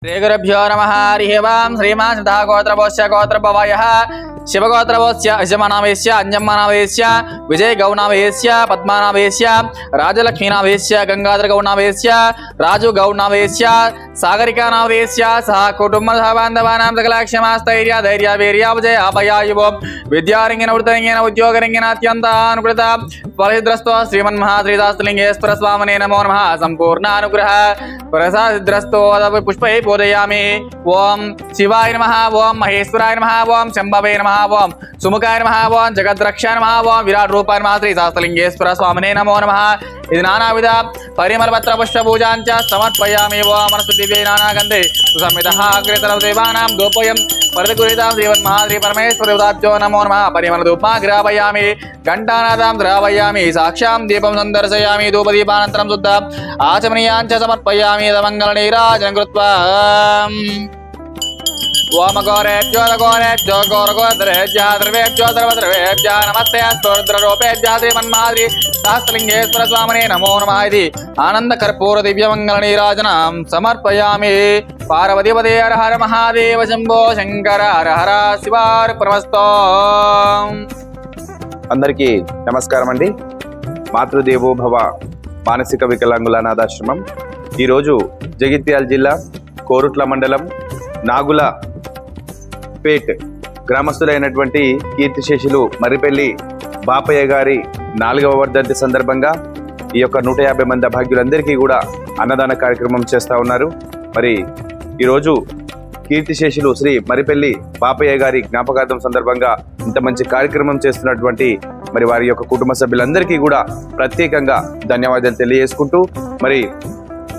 श्रीगुरुभ्यो नमः। हरिः ओम्। श्रीमान् सिद्धः गोत्रवस्य गोत्रभवयः शिवगोत्रवस्य अजमनामयस्य अंजम्मनामयस्य विजयगौनामयस्य पद्मानामयस्य राजलक्ष्मीनामयस्य गंगाधरगौनामयस्य राजुगौनामयस्य सागरिकानामयस्य सह कुटुम्बसहबान्धवानां सकलक्षमास्थैर्य धैर्य वीर्यावजय अभयायुव विद्यारंगिन वृत्तरंगिन उद्योगरंगिन अत्यन्तानुकृत फलसिद्रस्तो श्रीमन्महाश्रीदास्तलिंगेश्वर स्वामिने नमो नमः। संपूर्णानुग्रह प्रसादिद्रस्तो पुष्पै पूजयामि। ओम शिवाय नमः, ओम महेश्वराय नमः, ओम शंभवे नमः, ओम सुमुखाय नमः, ओम जगद्रक्षाय नमः, ओम विराट रूपाय नमः। श्री शास्त्रलिंगेश्वर स्वामिने नमो नमः। इति नानाविध परिमलपत्र पुष्पपूजाञ्च समर्पयामि। ओम वनस्पतिभ्ये नानागन्धे सुसंहितः अग्रेतरं देवानां धूपोऽयं परदकुरितां श्रीमन्महाश्री परमेश्वरदेवताभ्यो नमो नमः। परिमलधूपं ग्रापयामि, घण्टानादं द्रावयामि, साक्षां दीपं सन्दर्शयामि, धूपदीपानन्तरं शुद्ध आचमनीयाञ्च समर्पयामि। मङ्गलनीराजनं कृत्वा ओम गौरेभ्यो गौरेभ्यो गौरगोत्रेभ्यः द्रवेभ्यो सर्वद्रवेभ्यः नमस्ते स्तोत्ररूपेभ्यः श्रीमन्महाश्री शास्त्रलिंगेश्वर स्वामिने नमो नमः। इति आनन्दकर्पूर दिव्यमङ्गलनीराजनं समर्पयामि। पार्वतीपते हर हर महादेव शंभो शंकर हर हर शिवार्पणमस्तु। అందరికీ నమస్కారం అండి। మాతృదేవో భవ మానసిక వికలాంగుల అనాథాశ్రమం ఈరోజు జగిత్యాల జిల్లా కోరుట్ల మండలం నాగులపేట్ గ్రామస్తులైనటువంటి కీర్తిశేషులు మర్రిపల్లి బాపయ్య గారి 4వ వర్ధంతి సందర్భంగా ఈ యొక్క 150 మంది అభాగ్యులందరికీ కూడా అన్నదాన కార్యక్రమం చేస్తూ ఉన్నారు। మరి ఈరోజు కీర్తిశేషులు శ్రీ మర్రిపల్లి బాపయ్య గారి జ్ఞాపకార్థం సందర్భంగా ఇంత మంచి కార్యక్రమం చేస్తున్నటువంటి మరి వారి యొక్క కుటుంబ సభ్యులందరికీ కూడా ప్రత్యేకంగా ధన్యవాదాలు తెలియజేసుకుంటూ మరి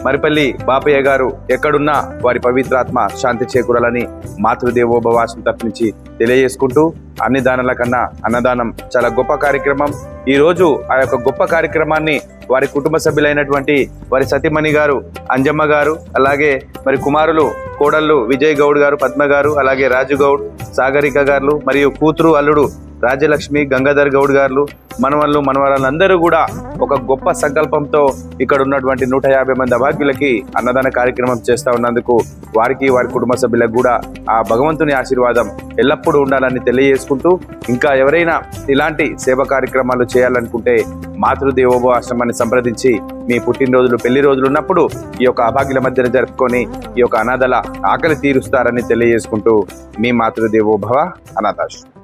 మర్రిపల్లి బాపయ్య గారు ఎక్కడున్నా వారి పవిత్రాత్మ శాంతి చేకూరాలని మాతృదేవోభవాసం తరఫు నుంచి తెలియజేసుకుంటూ అన్ని దానాల కన్నా అన్నదానం చాలా గొప్ప కార్యక్రమం। ఈ రోజు ఆ యొక్క గొప్ప కార్యక్రమాన్ని వారి కుటుంబ సభ్యులైనటువంటి వారి సతీమణి గారు అంజమ్మ గారు, అలాగే మరి కుమారులు కోడళ్ళు విజయ్ గౌడ్ గారు, పద్మ గారు, అలాగే రాజు గౌడ్, సాగరిక గారు, మరియు కూతురు అల్లుడు రాజలక్ష్మి, గంగాధర్ గౌడ్ గారు, మనవళ్ళు మనవరాలందరూ కూడా ఒక గొప్ప సంకల్పంతో ఇక్కడ ఉన్నటువంటి 150 మంది అభాగ్యులకి అన్నదాన కార్యక్రమం చేస్తూ ఉన్నందుకు వారికి వారి కుటుంబ సభ్యులకు కూడా ఆ భగవంతుని ఆశీర్వాదం ఎల్లప్పుడూ ఉండాలని తెలియజేసుకుంటూ ఇంకా ఎవరైనా ఇలాంటి సేవా కార్యక్రమాలు చేయాలనుకుంటే మాతృదేవోభవ ఆశ్రమాన్ని సంప్రదించి మీ పుట్టినరోజులు పెళ్లి రోజులు ఉన్నప్పుడు ఈ యొక్క అభాగ్యుల మధ్య జరుపుకొని ఈ యొక్క అనాథల ఆకలి తీరుస్తారని తెలియజేసుకుంటూ మీ మాతృదేవోభవ అనాథాశ్రమం।